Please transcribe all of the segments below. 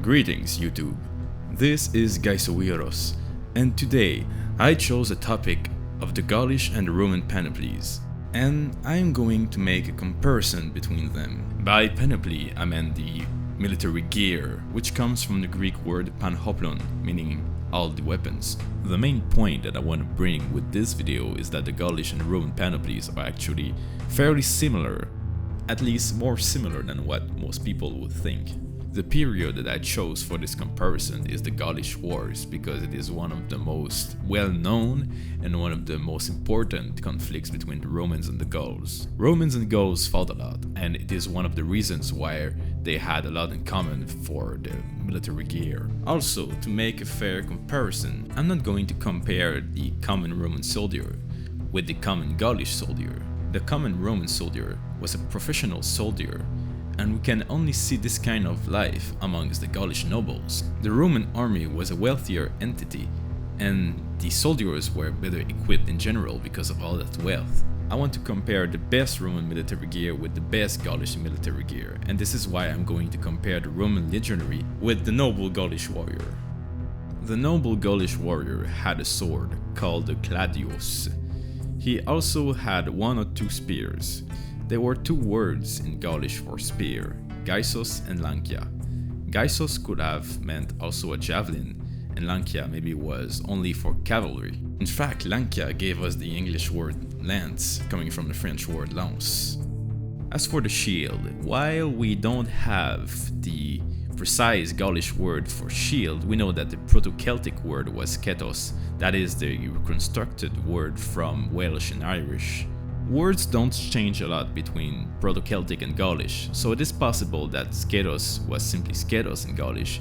Greetings YouTube, this is Gaisowiros, and today I chose a topic of the Gaulish and the Roman Panoplies, and I am going to make a comparison between them. By panoply I mean the military gear, which comes from the Greek word panhoplon, meaning all the weapons. The main point that I want to bring with this video is that the Gaulish and Roman panoplies are actually fairly similar, at least more similar than what most people would think. The period that I chose for this comparison is the Gaulish Wars because it is one of the most well-known and one of the most important conflicts between the Romans and the Gauls. Romans and Gauls fought a lot, and it is one of the reasons why they had a lot in common for the military gear. Also, to make a fair comparison, I'm not going to compare the common Roman soldier with the common Gaulish soldier. The common Roman soldier was a professional soldier, and we can only see this kind of life amongst the Gaulish nobles. The Roman army was a wealthier entity, and the soldiers were better equipped in general because of all that wealth. I want to compare the best Roman military gear with the best Gaulish military gear, and this is why I'm going to compare the Roman legionary with the noble Gaulish warrior. The noble Gaulish warrior had a sword called the gladius. He also had one or two spears. There were two words in Gaulish for spear, gaisos and lankia. Gaisos could have meant also a javelin, and lankia maybe was only for cavalry. In fact, lankia gave us the English word lance, coming from the French word lance. As for the shield, while we don't have the precise Gaulish word for shield, we know that the Proto-Celtic word was ketos, that is the reconstructed word from Welsh and Irish. Words don't change a lot between Proto-Celtic and Gaulish, so it is possible that sketos was simply sketos in Gaulish,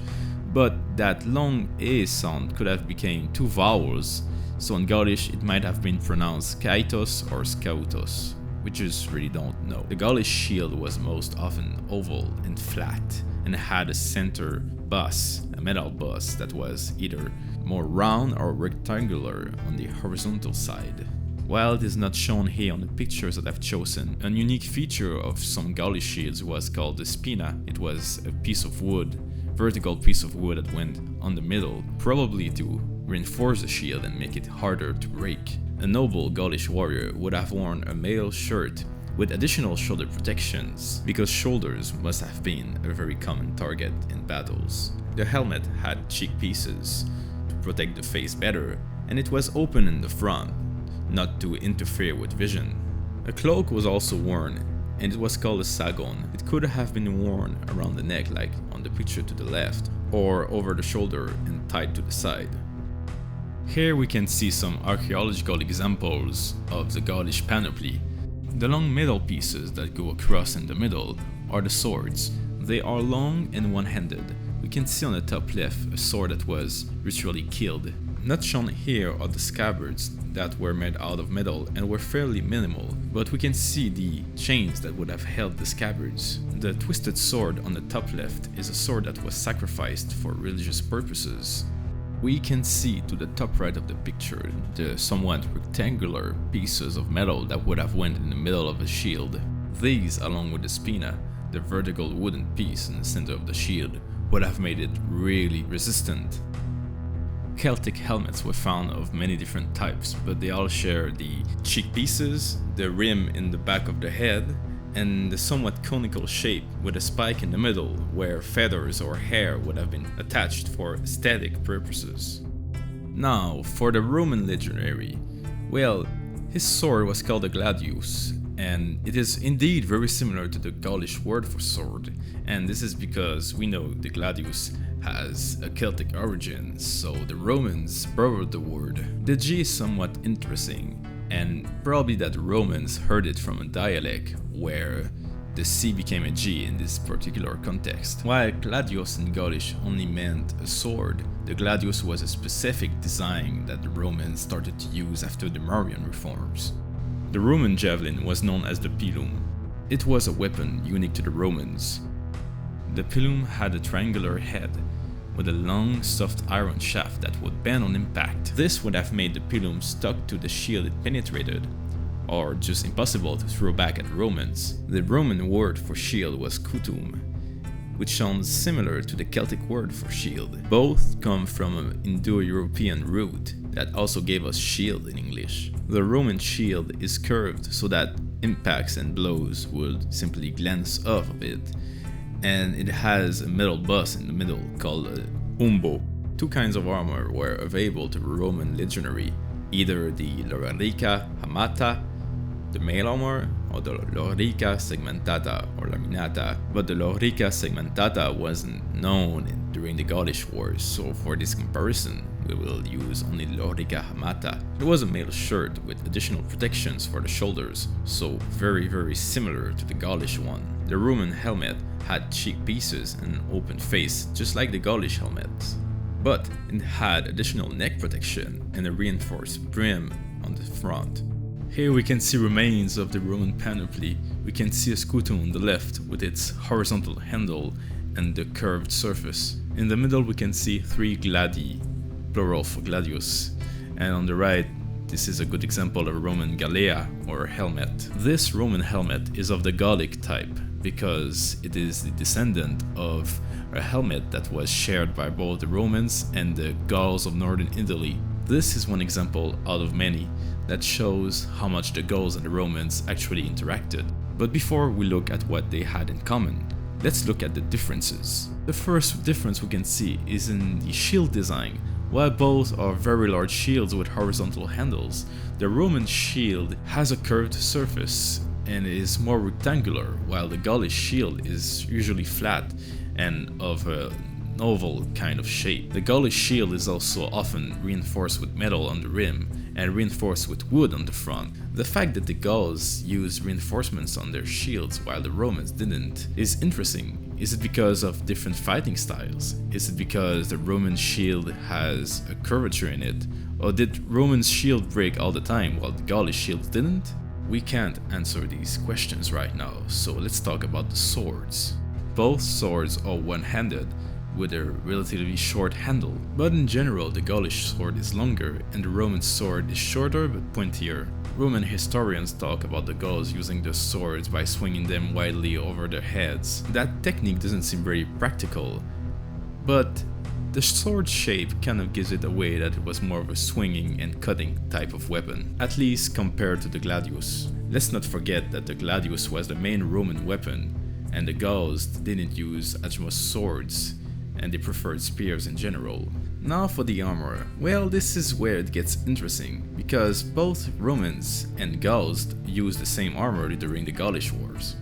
but that long A sound could have become two vowels, so in Gaulish it might have been pronounced kaitos or skautos. We just really don't know. The Gaulish shield was most often oval and flat, and had a center boss, a metal boss that was either more round or rectangular on the horizontal side. While it is not shown here on the pictures that I've chosen, a unique feature of some Gaulish shields was called the spina. It was a piece of wood, vertical piece of wood that went on the middle, probably to reinforce the shield and make it harder to break. A noble Gaulish warrior would have worn a mail shirt with additional shoulder protections, because shoulders must have been a very common target in battles. The helmet had cheek pieces to protect the face better, and it was open in the front, not to interfere with vision. A cloak was also worn, and it was called a sagon. It could have been worn around the neck like on the picture to the left, or over the shoulder and tied to the side. Here we can see some archaeological examples of the Gaulish panoply. The long metal pieces that go across in the middle are the swords. They are long and one-handed. We can see on the top left a sword that was ritually killed. Not shown here are the scabbards that were made out of metal and were fairly minimal, but we can see the chains that would have held the scabbards. The twisted sword on the top left is a sword that was sacrificed for religious purposes. We can see to the top right of the picture the somewhat rectangular pieces of metal that would have went in the middle of a shield. These, along with the spina, the vertical wooden piece in the center of the shield, would have made it really resistant. Celtic helmets were found of many different types, but they all share the cheek pieces, the rim in the back of the head, and the somewhat conical shape with a spike in the middle where feathers or hair would have been attached for aesthetic purposes. Now, for the Roman legionary, well, his sword was called a gladius, and it is indeed very similar to the Gaulish word for sword, and this is because we know the gladius has a Celtic origin, so the Romans borrowed the word. The G is somewhat interesting, and probably that the Romans heard it from a dialect where the C became a G in this particular context. While gladius in Gaulish only meant a sword, the gladius was a specific design that the Romans started to use after the Marian reforms. The Roman javelin was known as the pilum. It was a weapon unique to the Romans. The pilum had a triangular head with a long, soft iron shaft that would bend on impact. This would have made the pilum stuck to the shield it penetrated, or just impossible to throw back at Romans. The Roman word for shield was cutum, which sounds similar to the Celtic word for shield. Both come from an Indo-European root that also gave us shield in English. The Roman shield is curved so that impacts and blows would simply glance off of it, and it has a metal bus in the middle called a umbo. Two kinds of armor were available to Roman legionary, either the lorica hamata, the mail armor, or the lorica segmentata or laminata, but the lorica segmentata wasn't known during the Gaulish Wars, so for this comparison we will use only lorica hamata. It was a mail shirt with additional protections for the shoulders, so very similar to the Gaulish one. The Roman helmet had cheek pieces and an open face, just like the Gaulish helmet, but it had additional neck protection and a reinforced brim on the front. Here we can see remains of the Roman panoply. We can see a scutum on the left with its horizontal handle and the curved surface. In the middle we can see 3 gladii, plural for gladius, and on the right this is a good example of a Roman galea or helmet. This Roman helmet is of the Gallic type because it is the descendant of a helmet that was shared by both the Romans and the Gauls of northern Italy. This is one example out of many that shows how much the Gauls and the Romans actually interacted. But before we look at what they had in common, let's look at the differences. The first difference we can see is in the shield design. While both are very large shields with horizontal handles, the Roman shield has a curved surface and is more rectangular, while the Gaulish shield is usually flat and of a oval kind of shape. The Gaulish shield is also often reinforced with metal on the rim and reinforced with wood on the front. The fact that the Gauls used reinforcements on their shields while the Romans didn't is interesting. Is it because of different fighting styles? Is it because the Roman shield has a curvature in it? Or did Roman shield break all the time while the Gaulish shield didn't? We can't answer these questions right now, so let's talk about the swords. Both swords are one-handed, with a relatively short handle, but in general the Gaulish sword is longer and the Roman sword is shorter but pointier. Roman historians talk about the Gauls using their swords by swinging them widely over their heads. That technique doesn't seem very practical, but the sword shape kind of gives it away that it was more of a swinging and cutting type of weapon, at least compared to the gladius. Let's not forget that the gladius was the main Roman weapon, and the Gauls didn't use as much swords, and they preferred spears in general. Now for the armor. Well, this is where it gets interesting, because both Romans and Gauls used the same armor during the Gaulish Wars.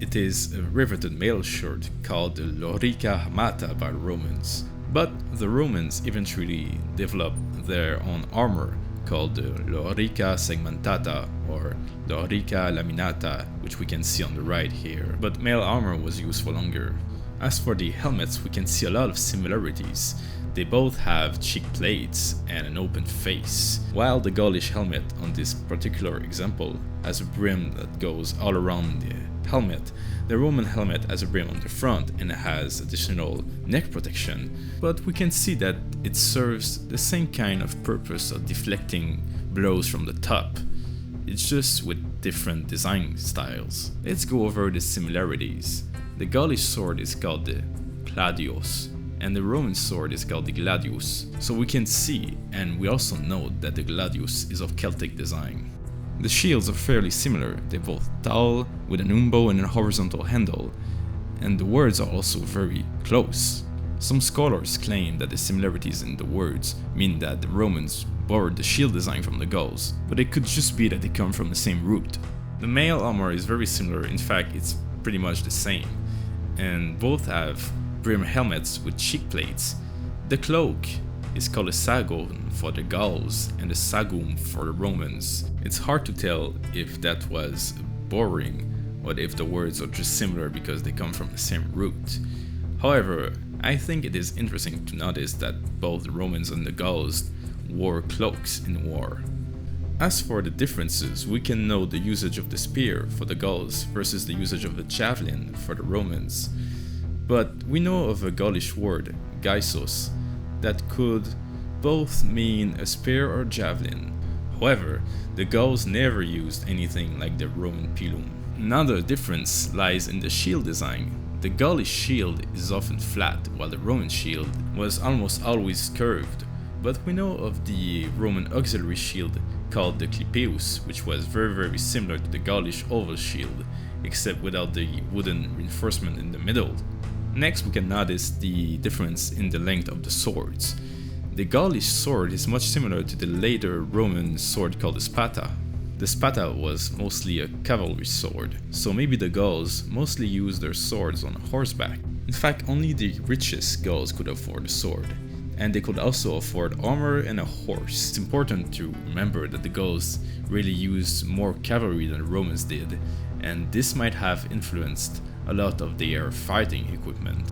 It is a riveted mail shirt called the lorica hamata by the Romans, but the Romans eventually developed their own armor called the lorica segmentata or lorica laminata, which we can see on the right here, but mail armor was used for longer. As for the helmets, we can see a lot of similarities. They both have cheek plates and an open face. While the Gaulish helmet on this particular example has a brim that goes all around the helmet, the Roman helmet has a brim on the front and has additional neck protection. But we can see that it serves the same kind of purpose of deflecting blows from the top. It's just with different design styles. Let's go over the similarities. The Gaulish sword is called the gladius, and the Roman sword is called the gladius. So we can see, and we also know that the gladius is of Celtic design. The shields are fairly similar, they're both tall, with an umbo and a horizontal handle, and the words are also very close. Some scholars claim that the similarities in the words mean that the Romans borrowed the shield design from the Gauls, but it could just be that they come from the same root. The mail armor is very similar, in fact it's pretty much the same, and both have brim helmets with cheek plates. The cloak is called a sagon for the Gauls and a sagum for the Romans. It's hard to tell if that was borrowing or if the words are just similar because they come from the same root. However, I think it is interesting to notice that both the Romans and the Gauls wore cloaks in war. As for the differences, we can note the usage of the spear for the Gauls versus the usage of the javelin for the Romans. But we know of a Gaulish word, gaisos, that could both mean a spear or javelin. However, the Gauls never used anything like the Roman pilum. Another difference lies in the shield design. The Gaulish shield is often flat, while the Roman shield was almost always curved, but we know of the Roman auxiliary shield called the Clipeus, which was very similar to the Gaulish oval shield, except without the wooden reinforcement in the middle. Next, we can notice the difference in the length of the swords. The Gaulish sword is much similar to the later Roman sword called the spada. The spada was mostly a cavalry sword, so maybe the Gauls mostly used their swords on horseback. In fact, only the richest Gauls could afford a sword, and they could also afford armor and a horse. It's important to remember that the Gauls really used more cavalry than the Romans did, and this might have influenced a lot of their fighting equipment.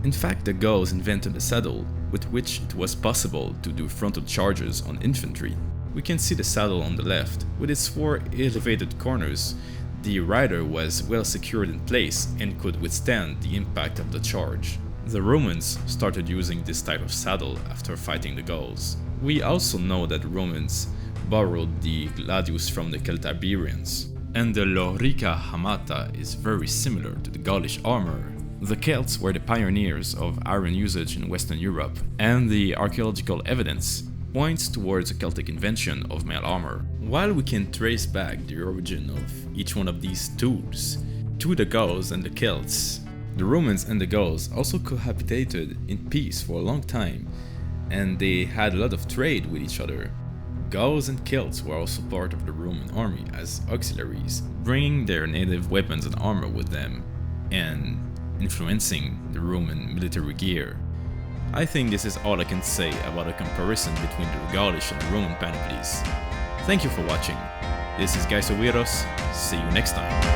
In fact, the Gauls invented a saddle with which it was possible to do frontal charges on infantry. We can see the saddle on the left. With its 4 elevated corners, the rider was well secured in place and could withstand the impact of the charge. The Romans started using this type of saddle after fighting the Gauls. We also know that the Romans borrowed the gladius from the Celtiberians, and the lorica hamata is very similar to the Gaulish armor. The Celts were the pioneers of iron usage in Western Europe, and the archaeological evidence points towards a Celtic invention of mail armor. While we can trace back the origin of each one of these tools to the Gauls and the Celts, the Romans and the Gauls also cohabitated in peace for a long time, and they had a lot of trade with each other. Gauls and Celts were also part of the Roman army as auxiliaries, bringing their native weapons and armor with them, and influencing the Roman military gear. I think this is all I can say about a comparison between the Gaulish and Roman panoplies. Thank you for watching. This is Gaisoviros. See you next time.